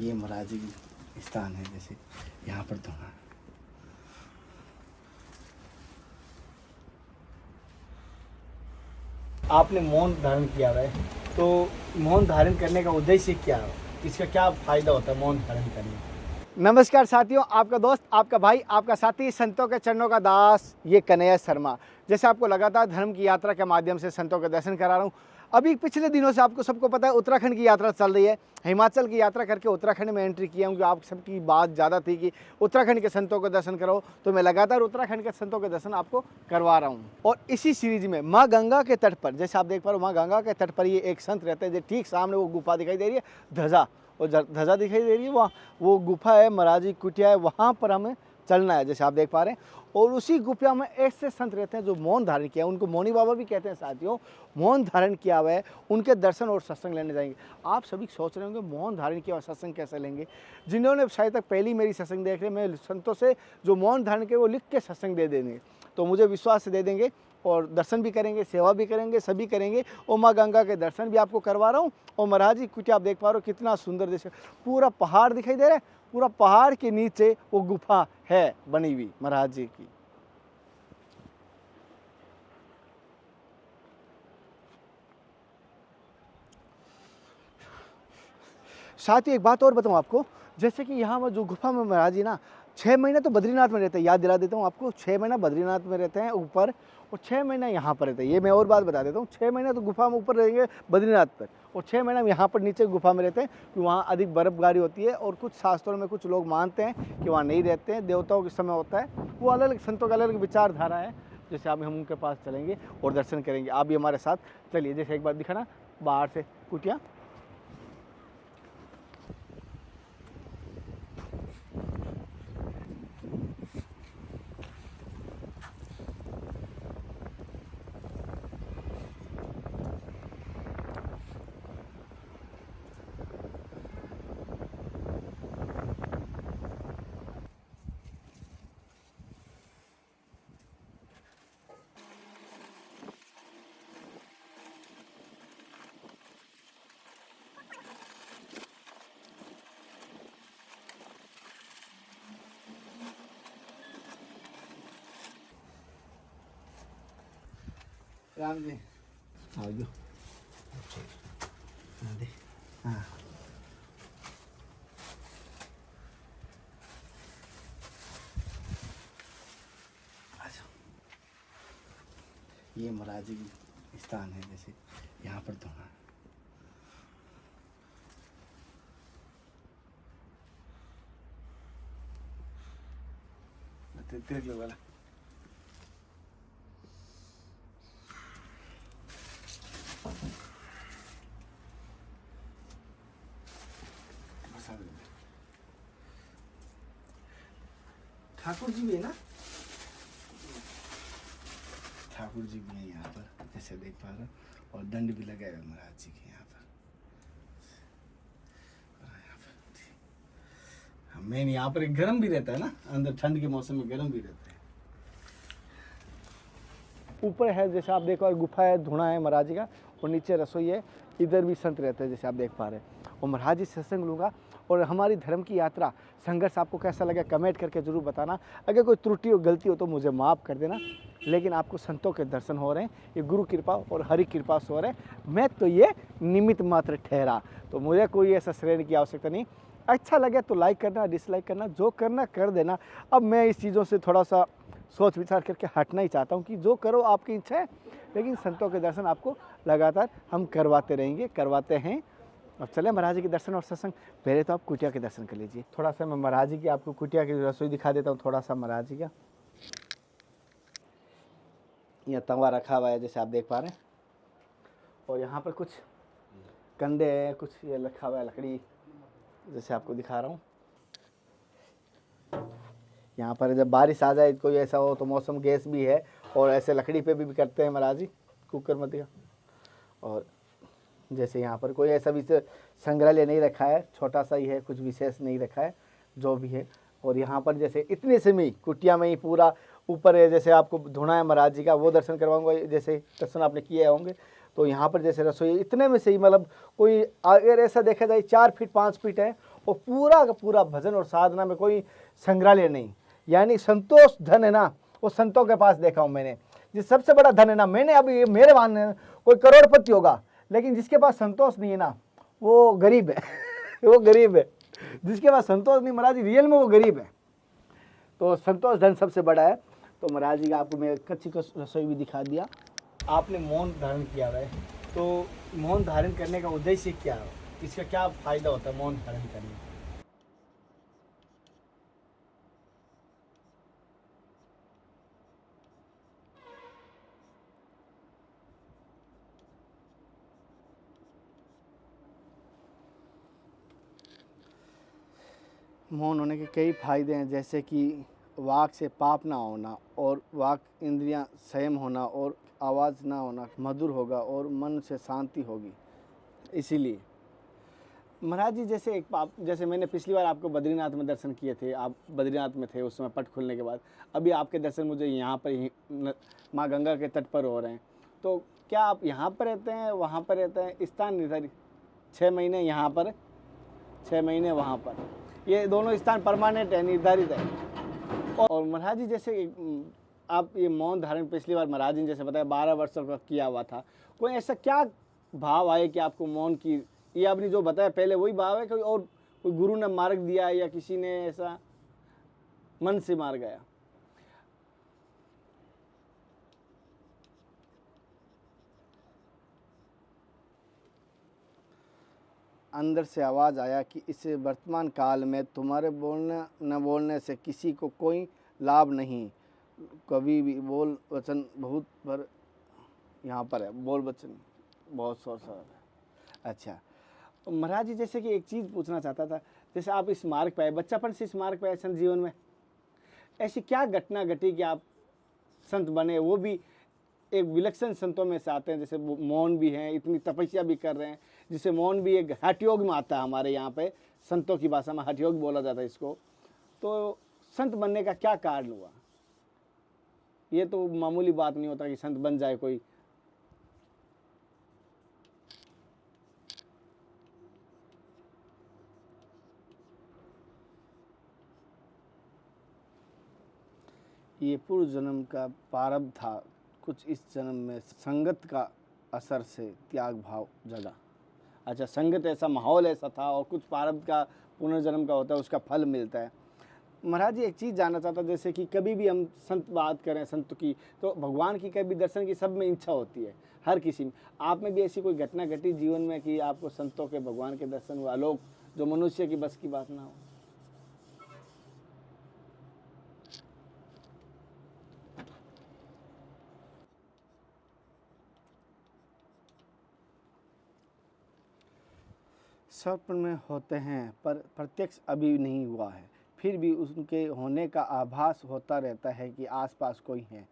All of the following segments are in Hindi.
ये महाराज जी की स्थान है, जैसे यहाँ पर धोना। आपने मौन धारण किया हुआ है, तो मौन धारण करने का उद्देश्य क्या है, इसका क्या फायदा होता है मौन धारण करने का? नमस्कार साथियों, आपका दोस्त, आपका भाई, आपका साथी, संतों के चरणों का दास, ये कन्हैया शर्मा। जैसे आपको लगातार धर्म की यात्रा के माध्यम से संतों के दर्शन करा रहा हूँ। अभी पिछले दिनों से आपको सबको पता है उत्तराखंड की यात्रा चल रही है। हिमाचल की यात्रा करके उत्तराखंड में एंट्री किया हूँ, आप सबकी बात ज़्यादा थी कि उत्तराखंड के संतों के दर्शन करो, तो मैं लगातार उत्तराखंड के संतों के दर्शन आपको करवा रहा हूँ। और इसी सीरीज में माँ गंगा के तट पर, जैसे आप देख पा रहे हो, माँ गंगा के तट पर ये एक संत रहते हैं। जो ठीक सामने वो गुफा दिखाई दे रही है, ध्वजा, और ध्वजा दिखाई दे रही है, वहाँ वो गुफा है, महाराज जी कुटिया है, वहाँ पर हमें चलना है, जैसे आप देख पा रहे हैं। और उसी गुफा में ऐसे संत रहते हैं जो मौन धारण किया, उनको मौनी बाबा भी कहते हैं साथियों। मौन धारण किया हुआ है, उनके दर्शन और सत्संग लेने जाएंगे। आप सभी सोच रहे होंगे मौन धारण किया और सत्संग कैसे लेंगे। जिन्होंने शायद तक पहली मेरी सत्संग देख रहे, मैं संतों से जो मौन धारण किया वो लिख के सत्संग दे देंगे, तो मुझे विश्वास से दे देंगे और दर्शन भी करेंगे, सेवा भी करेंगे, सभी करेंगे। और माँ गंगा के दर्शन भी आपको करवा रहा हूँ। और महाराज जी कुटिया आप देख पा रहे हो, कितना सुंदर दृश्य, पूरा पहाड़ दिखाई दे रहा है, पूरा पहाड़ के नीचे वो गुफा है बनी हुई महाराज जी की। साथ ही एक बात और बताऊं आपको, जैसे कि यहाँ जो गुफा में महाराज जी ना 6 महीने तो बद्रीनाथ में रहते हैं। याद दिला देता हूँ आपको, 6 महीना बद्रीनाथ में रहते हैं ऊपर, और 6 महीना यहाँ पर रहते हैं। ये मैं और बात बता देता हूँ, 6 महीना तो गुफा में ऊपर रहेंगे बद्रीनाथ पर, और 6 महीना यहाँ पर नीचे गुफा में रहते हैं, कि वहाँ अधिक बर्फबारी होती है। और कुछ शास्त्रों में कुछ लोग मानते हैं कि वहाँ नहीं रहते हैं, देवताओं के समय होता है। वो अलग अलग संतों का अलग अलग विचारधारा है। जैसे अब हम उनके पास चलेंगे और दर्शन करेंगे। आप भी हमारे साथ चलिए। जैसे एक बार दिखाना बाहर से कुटिया, राम जी आओ जो हाँ। ये महाराज जी की स्थान है, जैसे यहाँ पर धोना। देख लो वाला ठाकुर जी भी है ना, ठाकुर जी भी है यहाँ पर, जैसे देख पा रहे हो। और दंड भी लगाए हुए महाराज जी के यहाँ पर। मेन यहाँ पर एक गर्म भी रहता है ना, अंदर ठंड के मौसम में गर्म भी रहता है। ऊपर है जैसे आप देखो, गुफा है, धुना है महाराज जी का, और नीचे रसोई है। इधर भी संत रहते हैं, जैसे आप देख पा रहे हैं। और महाराज जी सत्संग लूँगा। और हमारी धर्म की यात्रा, संघर्ष आपको कैसा लगा कमेंट करके ज़रूर बताना। अगर कोई त्रुटि हो, गलती हो तो मुझे माफ़ कर देना। लेकिन आपको संतों के दर्शन हो रहे हैं, ये गुरु कृपा और हरि कृपा से हो रहे हैं। मैं तो ये निमित्त मात्र ठहरा, तो मुझे कोई ऐसा श्रेय की आवश्यकता नहीं। अच्छा लगे तो लाइक करना, डिसलाइक करना, जो करना कर देना। अब मैं इस चीज़ों से थोड़ा सा सोच विचार करके हटना ही चाहता हूँ कि जो करो आपकी इच्छा है, लेकिन संतों के दर्शन आपको लगातार हम करवाते रहेंगे, करवाते हैं। अब चले महाराज जी के दर्शन और सत्संग। पहले तो आप कुटिया के दर्शन कर लीजिए। थोड़ा सा मैं महाराज जी की आपको कुटिया की रसोई दिखा देता हूँ, थोड़ा सा महाराज जी का। यहाँ तवा रखा हुआ है, जैसे आप देख पा रहे हैं। और यहाँ पर कुछ कंधे हैं, कुछ ये रखा हुआ है लकड़ी, जैसे आपको दिखा रहा हूँ। यहाँ पर जब बारिश आ जाए, कोई ऐसा हो तो मौसम, गैस भी है। और ऐसे लकड़ी पे भी करते हैं महाराज जी, कुकर मत दिया। और जैसे यहाँ पर कोई ऐसा भी संग्रहालय नहीं रखा है, छोटा सा ही है, कुछ विशेष नहीं रखा है, जो भी है। और यहाँ पर जैसे इतने से में कुटिया में ही पूरा ऊपर है, जैसे आपको धुना है महाराज जी का, वो दर्शन करवाऊंगा। जैसे दर्शन आपने किए होंगे, तो यहाँ पर जैसे रसोई इतने में से ही, मतलब कोई अगर ऐसा देखा जाए 4 फीट 5 फीट है, और पूरा का पूरा भजन और साधना में कोई संग्रहालय नहीं। यानी संतोष धन है ना, वो संतों के पास देखा हूँ मैंने, जिस सबसे बड़ा धन है ना, मैंने अभी ये मेरे मानने में कोई करोड़पति होगा, लेकिन जिसके पास संतोष नहीं है ना, वो गरीब है वो गरीब है। जिसके पास संतोष नहीं महाराज जी, रियल में वो गरीब है। तो संतोष धन सबसे बड़ा है। तो महाराज जी आपको मैं कच्ची रसोई भी दिखा दिया। आपने मौन धारण किया हुआ है, तो मौन धारण करने का उद्देश्य क्या है, इसका क्या फायदा होता है मौन धारण करने का? मौन होने के कई फायदे हैं, जैसे कि वाक से पाप ना होना, और वाक इंद्रियां संयम होना, और आवाज़ ना होना मधुर होगा, और मन से शांति होगी। इसीलिए महाराज जी जैसे एक पाप, जैसे मैंने पिछली बार आपको बद्रीनाथ में दर्शन किए थे, आप बद्रीनाथ में थे उस समय पट खुलने के बाद, अभी आपके दर्शन मुझे यहाँ पर ही माँ गंगा के तट पर हो रहे हैं। तो क्या आप यहाँ पर रहते हैं, वहाँ पर रहते हैं? स्थान निर्धारित, 6 महीने यहाँ पर, 6 महीने वहाँ पर, ये दोनों स्थान परमानेंट है, निर्धारित है। और महाराज जी जैसे आप ये मौन धारण पिछली बार महाराज जी ने जैसे बताया 12 वर्षों का किया हुआ था, कोई ऐसा क्या भाव आए कि आपको मौन की, ये आपने जो बताया पहले वही भाव है, कोई और कोई गुरु ने मार्ग दिया या किसी ने ऐसा मन से मार गया? अंदर से आवाज़ आया कि इस वर्तमान काल में तुम्हारे बोलने न बोलने से किसी को कोई लाभ नहीं, कभी भी बोल वचन बहुत पर, यहाँ पर है बोल वचन बहुत शोर शराब है। अच्छा महाराज जी जैसे कि एक चीज़ पूछना चाहता था, जैसे आप इस मार्ग पे आए, बच्चापन से इस मार्ग पे आए संत जीवन में, ऐसी क्या घटना घटी कि आप संत बने, वो भी एक विलक्षण संतों में से आते हैं, जैसे मौन भी हैं, इतनी तपस्या भी कर रहे हैं, जिसे मौन भी एक हठ योग में आता है, हमारे यहाँ पे संतों की भाषा में हठ योग बोला जाता है इसको। तो संत बनने का क्या कारण हुआ? ये तो मामूली बात नहीं होता कि संत बन जाए कोई। ये पूर्व जन्म का प्रारब्ध था, कुछ इस जन्म में संगत का असर से त्याग भाव जगा। अच्छा, संगत ऐसा माहौल ऐसा था, और कुछ प्रारब्ध का पुनर्जन्म का होता है, उसका फल मिलता है। महाराज जी एक चीज़ जानना चाहता, जैसे कि कभी भी हम संत बात करें संत की, तो भगवान की कभी दर्शन की सब में इच्छा होती है, हर किसी में। आप में भी ऐसी कोई घटना घटी जीवन में कि आपको संतों के भगवान के दर्शन हुआ, आलोक जो मनुष्य की बस की बात ना हो? स्वप्न में होते हैं पर प्रत्यक्ष अभी नहीं हुआ है, फिर भी उनके होने का आभास होता रहता है कि आसपास कोई है।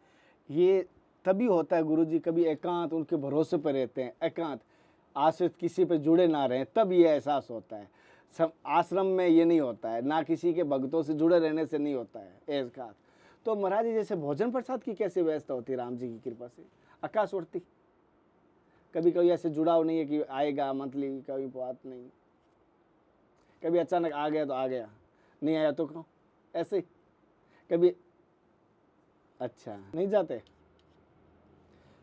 ये तभी होता है गुरुजी, कभी एकांत उनके भरोसे पर रहते हैं, एकांत आश्रित किसी पे जुड़े ना रहें, तब ये एहसास होता है। सब आश्रम में ये नहीं होता है, ना किसी के भक्तों से जुड़े रहने से नहीं होता है एहसास। तो महाराज जी जैसे भोजन प्रसाद की कैसे व्यवस्था होती है राम जी की कृपा से? आकाश उड़ती, कभी कभी ऐसे जुड़ाव नहीं है कि आएगा मंथली, कभी बात नहीं, कभी अचानक आ गया तो आ गया, नहीं आया तो क्यों, ऐसे कभी? अच्छा नहीं जाते।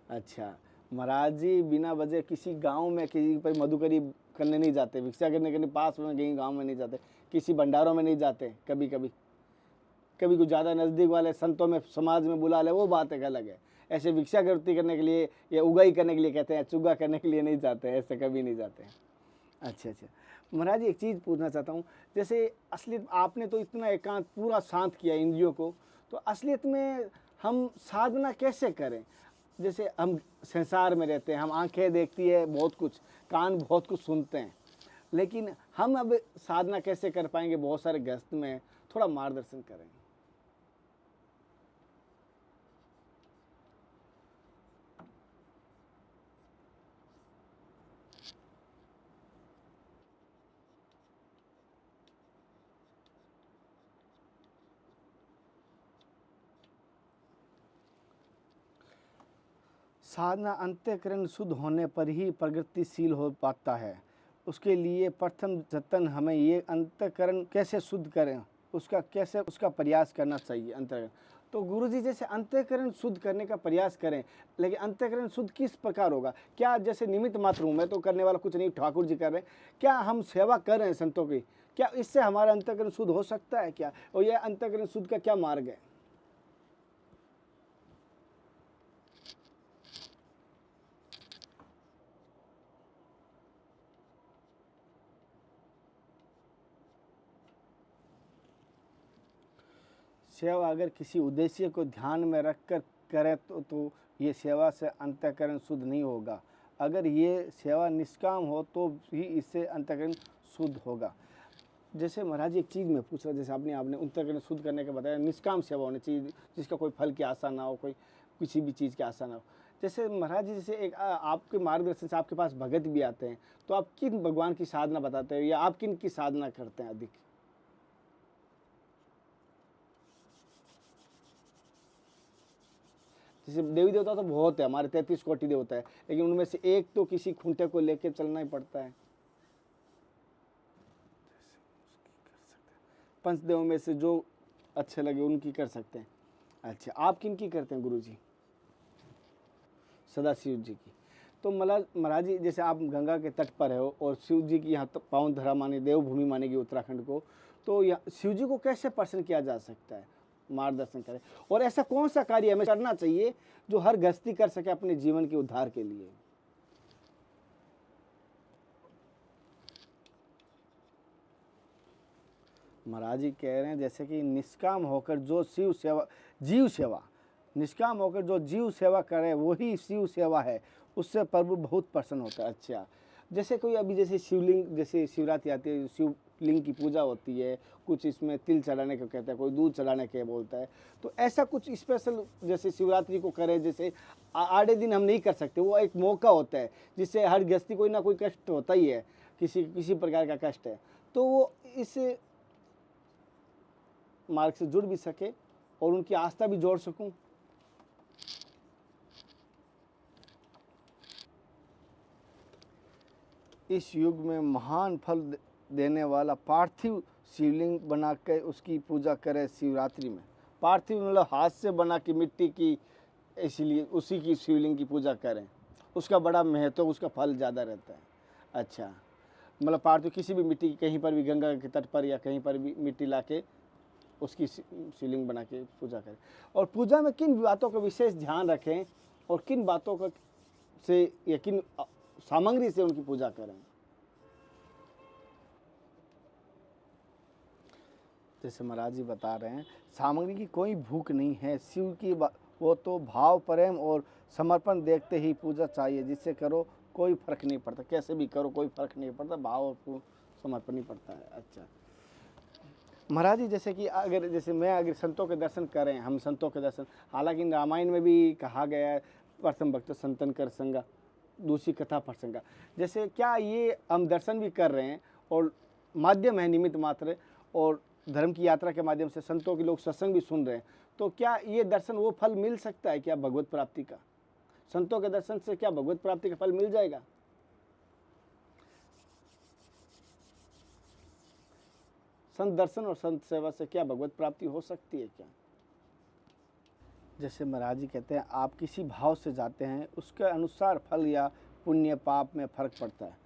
अच्छा महाराज जी बिना वजह किसी गांव में किसी पर मधुकरी करने नहीं जाते, भिक्षा करने के लिए पास में कहीं गांव में नहीं जाते, किसी भंडारों में नहीं जाते? कभी कभी कभी कुछ ज़्यादा नज़दीक वाले संतों में समाज में बुला ले, वो बात एक अलग है। ऐसे भिक्षा करती करने के लिए या उगाई करने के लिए कहते हैं, चुगा करने के लिए नहीं जाते, ऐसे कभी नहीं जाते। अच्छा अच्छा महाराज जी एक चीज़ पूछना चाहता हूँ, जैसे असलियत आपने तो इतना एकांत पूरा शांत किया इंद्रियों को, तो असलियत में हम साधना कैसे करें? जैसे हम संसार में रहते हैं, हम आंखें देखती है बहुत कुछ, कान बहुत कुछ सुनते हैं, लेकिन हम अब साधना कैसे कर पाएंगे बहुत सारे गृहस्थ में? थोड़ा मार्गदर्शन करें। साधना अंतःकरण शुद्ध होने पर ही प्रगतिशील हो पाता है, उसके लिए प्रथम जतन हमें ये अंतःकरण कैसे शुद्ध करें, उसका प्रयास करना चाहिए अंतःकरण। तो गुरुजी जैसे अंतःकरण शुद्ध करने का प्रयास करें, लेकिन अंतःकरण शुद्ध किस प्रकार होगा? क्या जैसे निमित्त मात्र हूँ, मैं तो करने वाला कुछ नहीं, ठाकुर जी कर रहे हैं, क्या हम सेवा कर रहे हैं संतों की, क्या इससे हमारा अंतःकरण शुद्ध हो सकता है क्या? और यह अंतःकरण शुद्ध का क्या मार्ग है? सेवा अगर किसी उद्देश्य को ध्यान में रखकर करें तो ये सेवा से अंतःकरण शुद्ध नहीं होगा। अगर ये सेवा निष्काम हो तो ही इससे अंतःकरण शुद्ध होगा। जैसे महाराज एक चीज़ मैं पूछ रहा, जैसे आपने अंतःकरण शुद्ध करने का बताया, निष्काम सेवा होनी चाहिए जिसका कोई फल की आशा ना हो, कोई किसी भी चीज़ की आशा ना हो। जैसे महाराज जी जैसे एक आपके मार्गदर्शन से आपके पास भगत भी आते हैं, तो आप किन भगवान की साधना बताते हो, या आप किन की साधना करते हैं अधिक? जैसे देवी देवता तो बहुत है, हमारे 33 कोटि देवता है, लेकिन उनमें से एक तो किसी खूंटे को लेके चलना ही पड़ता है। पंचदेव में से जो अच्छे लगे उनकी कर सकते हैं। अच्छा, आप किन की करते हैं गुरु जी? सदा शिव जी की। तो महाराज जी जैसे आप गंगा के तट पर हो और शिव जी की यहाँ पावन धरा मानी, देवभूमि मानेगी उत्तराखंड को, तो यहाँ शिव जी को कैसे प्रसन्न किया जा सकता है? मार्गदर्शन करें। और ऐसा कौन सा कार्य हमें करना चाहिए जो हर गृहस्थी कर सके अपने जीवन के उद्धार के लिए? महाराज जी कह रहे हैं जैसे कि निष्काम होकर जो जीव सेवा निष्काम होकर जो जीव सेवा करे वही शिव सेवा है, उससे प्रभु बहुत प्रसन्न होता है। अच्छा, जैसे कोई अभी जैसे शिवलिंग, जैसे शिवरात्रि आती है, शिवलिंग की पूजा होती है, कुछ इसमें तिल चढ़ाने को कहता है, कोई दूध चढ़ाने के बोलता है, तो ऐसा कुछ स्पेशल जैसे शिवरात्रि को करें, जैसे आधे दिन हम नहीं कर सकते, वो एक मौका होता है जिससे हर गृहस्थी कोई ना कोई कष्ट होता ही है, किसी प्रकार का कष्ट है, तो वो इस मार्ग से जुड़ भी सके और उनकी आस्था भी जोड़ सकूं। इस युग में महान फल देने वाला पार्थिव शिवलिंग बनाकर उसकी पूजा करें शिवरात्रि में। पार्थिव मतलब हाथ से बना के मिट्टी की, इसलिए उसी की शिवलिंग की पूजा करें, उसका बड़ा महत्व, उसका फल ज़्यादा रहता है। अच्छा, मतलब पार्थिव किसी भी मिट्टी की, कहीं पर भी गंगा के तट पर या कहीं पर भी मिट्टी ला के उसकी शिवलिंग बना के पूजा करें। और पूजा में किन बातों का विशेष ध्यान रखें और किन बातों का से या किन सामग्री से उनकी पूजा करें? जैसे महाराज जी बता रहे हैं, सामग्री की कोई भूख नहीं है, शिव की वो तो भाव प्रेम और समर्पण देखते ही पूजा चाहिए, जिससे करो कोई फर्क नहीं पड़ता, कैसे भी करो कोई फर्क नहीं पड़ता, भाव और समर्पण ही पड़ता है। अच्छा महाराज जी, जैसे कि अगर संतों के दर्शन करें, हम संतों के दर्शन, हालांकि रामायण में भी कहा गया है प्रथम भक्त संतन कर संगा, दूसरी कथा प्रसंगा, जैसे क्या ये हम दर्शन भी कर रहे हैं और माध्यम है निमित्त मात्र, और धर्म की यात्रा के माध्यम से संतों के लोग सत्संग भी सुन रहे हैं, तो क्या ये दर्शन वो फल मिल सकता है क्या भगवत प्राप्ति का? संतों के दर्शन से क्या भगवत प्राप्ति का फल मिल जाएगा? संत दर्शन और संत सेवा से क्या भगवत प्राप्ति हो सकती है क्या? जैसे महाराज जी कहते हैं, आप किसी भाव से जाते हैं उसके अनुसार फल या पुण्य पाप में फर्क पड़ता है।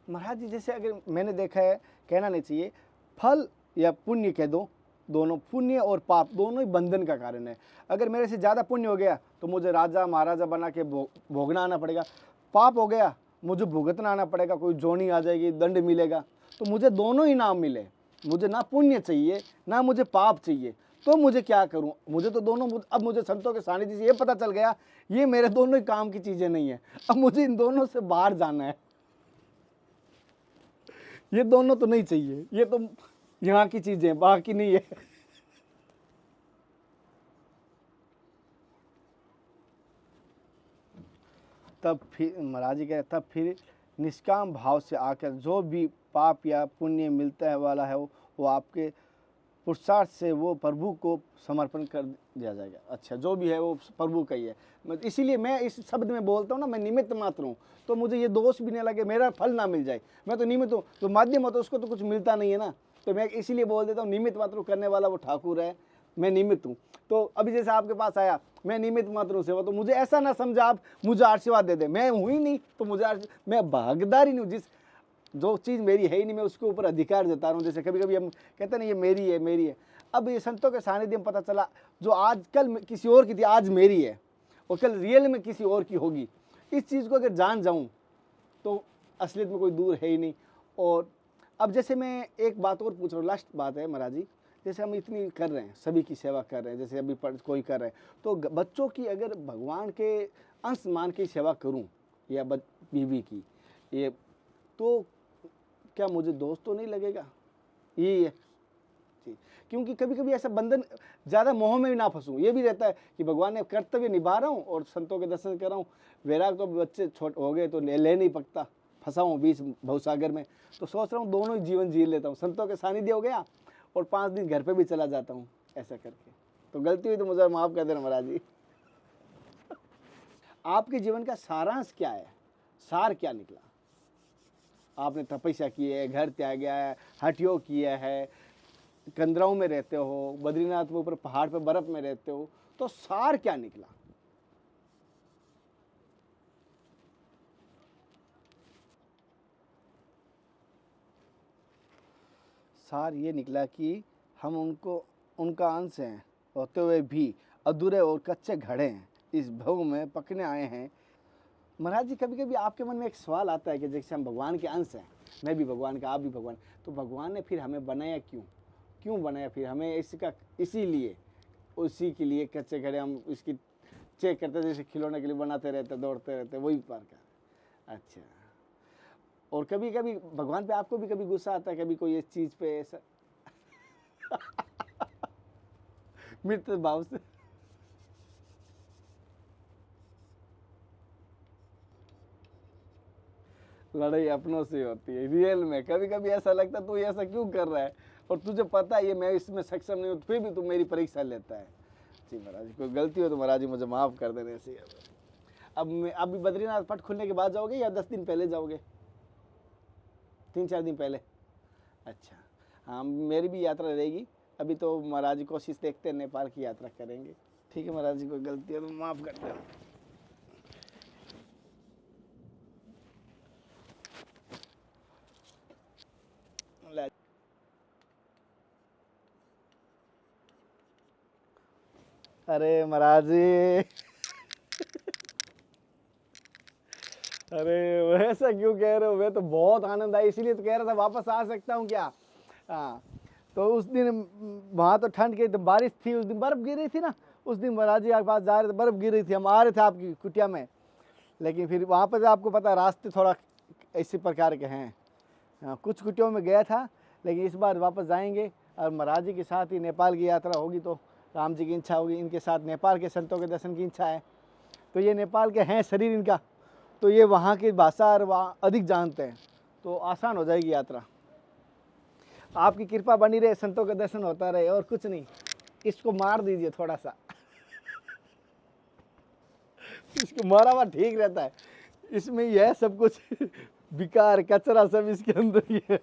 महाराज जी जैसे अगर मैंने देखा है, कहना नहीं चाहिए, फल या पुण्य कह दो, दोनों पुण्य और पाप दोनों ही बंधन का कारण है। अगर मेरे से ज़्यादा पुण्य हो गया तो मुझे राजा महाराजा बना के भोगना आना पड़ेगा, पाप हो गया मुझे भुगतना आना पड़ेगा, कोई जोनी आ जाएगी, दंड मिलेगा, तो मुझे दोनों ही नाम मिले, मुझे ना पुण्य चाहिए ना मुझे पाप चाहिए, तो मुझे क्या करूं? मुझे तो दोनों, अब मुझे संतों के सानिध्य से ये पता चल गया ये मेरे दोनों ही काम की चीज़ें नहीं है, अब मुझे इन दोनों से बाहर जाना है, ये दोनों तो नहीं चाहिए, ये तो यहाँ की चीज़ें बाकी नहीं है। तब फिर महाराज जी कह, तब फिर निष्काम भाव से आकर जो भी पाप या पुण्य मिलता है वाला है वो आपके पुरुषार्थ से वो प्रभु को समर्पण कर दिया जाएगा। अच्छा, जो भी है वो प्रभु का ही है। इसीलिए मैं इस शब्द में बोलता हूँ ना, मैं निमित्त मात्र हूँ, तो मुझे ये दोष भी नहीं लगे मेरा फल ना मिल जाए। मैं तो निमित्त हूँ, तो माध्यम होता है उसको तो कुछ मिलता नहीं है ना, तो मैं इसीलिए बोल देता हूँ निमित्त मात्र करने वाला वो ठाकुर है, मैं निमित्त हूँ। तो अभी जैसे आपके पास आया, मैं निमित्त मात्र हूँ सेवा, तो मुझे ऐसा ना समझा आप मुझे आशीर्वाद दे दे, मैं हूँ ही नहीं तो मुझे मैं भागीदार ही नहीं हूँ। जिस जो चीज़ मेरी है ही नहीं मैं उसके ऊपर अधिकार जता रहा हूँ। जैसे कभी कभी हम कहते हैं ना ये मेरी है मेरी है, अब ये संतों के सानिध्य में पता चला जो आज कल किसी और की थी आज मेरी है और कल रियल में किसी और की होगी। इस चीज़ को अगर जान जाऊँ तो असलियत में कोई दूर है ही नहीं। और अब जैसे मैं एक बात और पूछ रहा हूँ, लास्ट बात है महाराज जी, जैसे हम इतनी कर रहे हैं, सभी की सेवा कर रहे हैं, जैसे अभी कोई कर रहे हैं, तो बच्चों की अगर भगवान के अंश मान की सेवा करूं या बीवी की, ये तो क्या मुझे दोष तो नहीं लगेगा? यही है जी। क्योंकि कभी कभी ऐसा बंधन, ज़्यादा मोह में भी ना फंसूं, ये भी रहता है कि भगवान ने कर्तव्य निभा रहा हूँ और संतों के दर्शन कर रहा हूँ, वैराग तो बच्चे छोटे हो गए तो ले नहीं पकता, फंसा हूँ बीच भवसागर में, तो सोच रहा हूँ दोनों ही जीवन जी लेता हूँ, संतों के सानिध्य हो गया और 5 दिन घर पे भी चला जाता हूँ ऐसा करके। तो गलती हुई तो मुझे माफ़ कर देना महाराज जी। आपके जीवन का सारांश क्या है, सार क्या निकला? आपने तपस्या की है, घर त्यागा है, हटियो किया है, कंदराओं में रहते हो, बद्रीनाथ में ऊपर पहाड़ पे बर्फ में रहते हो, तो सार क्या निकला? सार ये निकला कि हम उनका अंश हैं होते हुए भी अधूरे और कच्चे घड़े हैं, इस भव में पकने आए हैं। महाराज जी, कभी कभी आपके मन में एक सवाल आता है कि जैसे हम भगवान के अंश हैं, मैं भी भगवान का, आप भी भगवान, तो भगवान ने फिर हमें बनाया क्यों बनाया फिर हमें? इसका इसीलिए उसी के लिए कच्चे घड़े हम इसकी चेक करते, जैसे खिलौने के लिए बनाते रहते, दौड़ते रहते, वही प्रकार। अच्छा, और कभी कभी भगवान पे आपको भी कभी गुस्सा आता है, कभी कोई इस चीज़ पे ऐसा मित्र भाव से? लड़ाई अपनों से होती है रियल में। कभी कभी ऐसा लगता है तू ऐसा क्यों कर रहा है और तुझे पता है ये मैं इसमें सक्षम नहीं हूँ, फिर भी तू मेरी परीक्षा लेता है। जी महाराज, कोई गलती हो तो महाराज जी मुझे माफ़ कर देने से। अब मैं अभी बद्रीनाथ पट खुलने के बाद जाओगे या 10 दिन पहले जाओगे? 3-4 दिन पहले। अच्छा, हाँ मेरी भी यात्रा रहेगी। अभी तो महाराज जी कोशिश देखते हैं नेपाल की यात्रा करेंगे। ठीक है महाराज जी, कोई गलती है तो माफ़ कर देना। अरे महाराज जी अरे वैसा क्यों कह रहे हो? मैं तो बहुत आनंद आया, इसीलिए तो कह रहा था वापस आ सकता हूँ क्या। हाँ, तो उस दिन वहाँ तो ठंड की तो बारिश थी, उस दिन बर्फ़ गिर रही थी ना, उस दिन महाराज जी आपके पास जा रहे थे, बर्फ़ गिर रही थी, हम आ रहे थे आपकी कुटिया में, लेकिन फिर वहाँ पर आपको पता है रास्ते थोड़ा इसी प्रकार के हैं। हाँ, कुछ कुटियों में गया था, लेकिन इस बार वापस जाएंगे और महाराज जी के साथ ही नेपाल की यात्रा होगी, तो राम जी की इच्छा होगी, इनके साथ नेपाल के संतों के दर्शन की इच्छा है। तो ये नेपाल के हैं शरीर इनका, तो ये वहाँ की भाषा और वहाँ अधिक जानते हैं, तो आसान हो जाएगी यात्रा। आपकी कृपा बनी रहे, संतों का दर्शन होता रहे, और कुछ नहीं। इसको मार दीजिए थोड़ा सा इसको मारा हुआ ठीक रहता है, इसमें ही है सब कुछ विकार कचरा सब इसके अंदर ही है।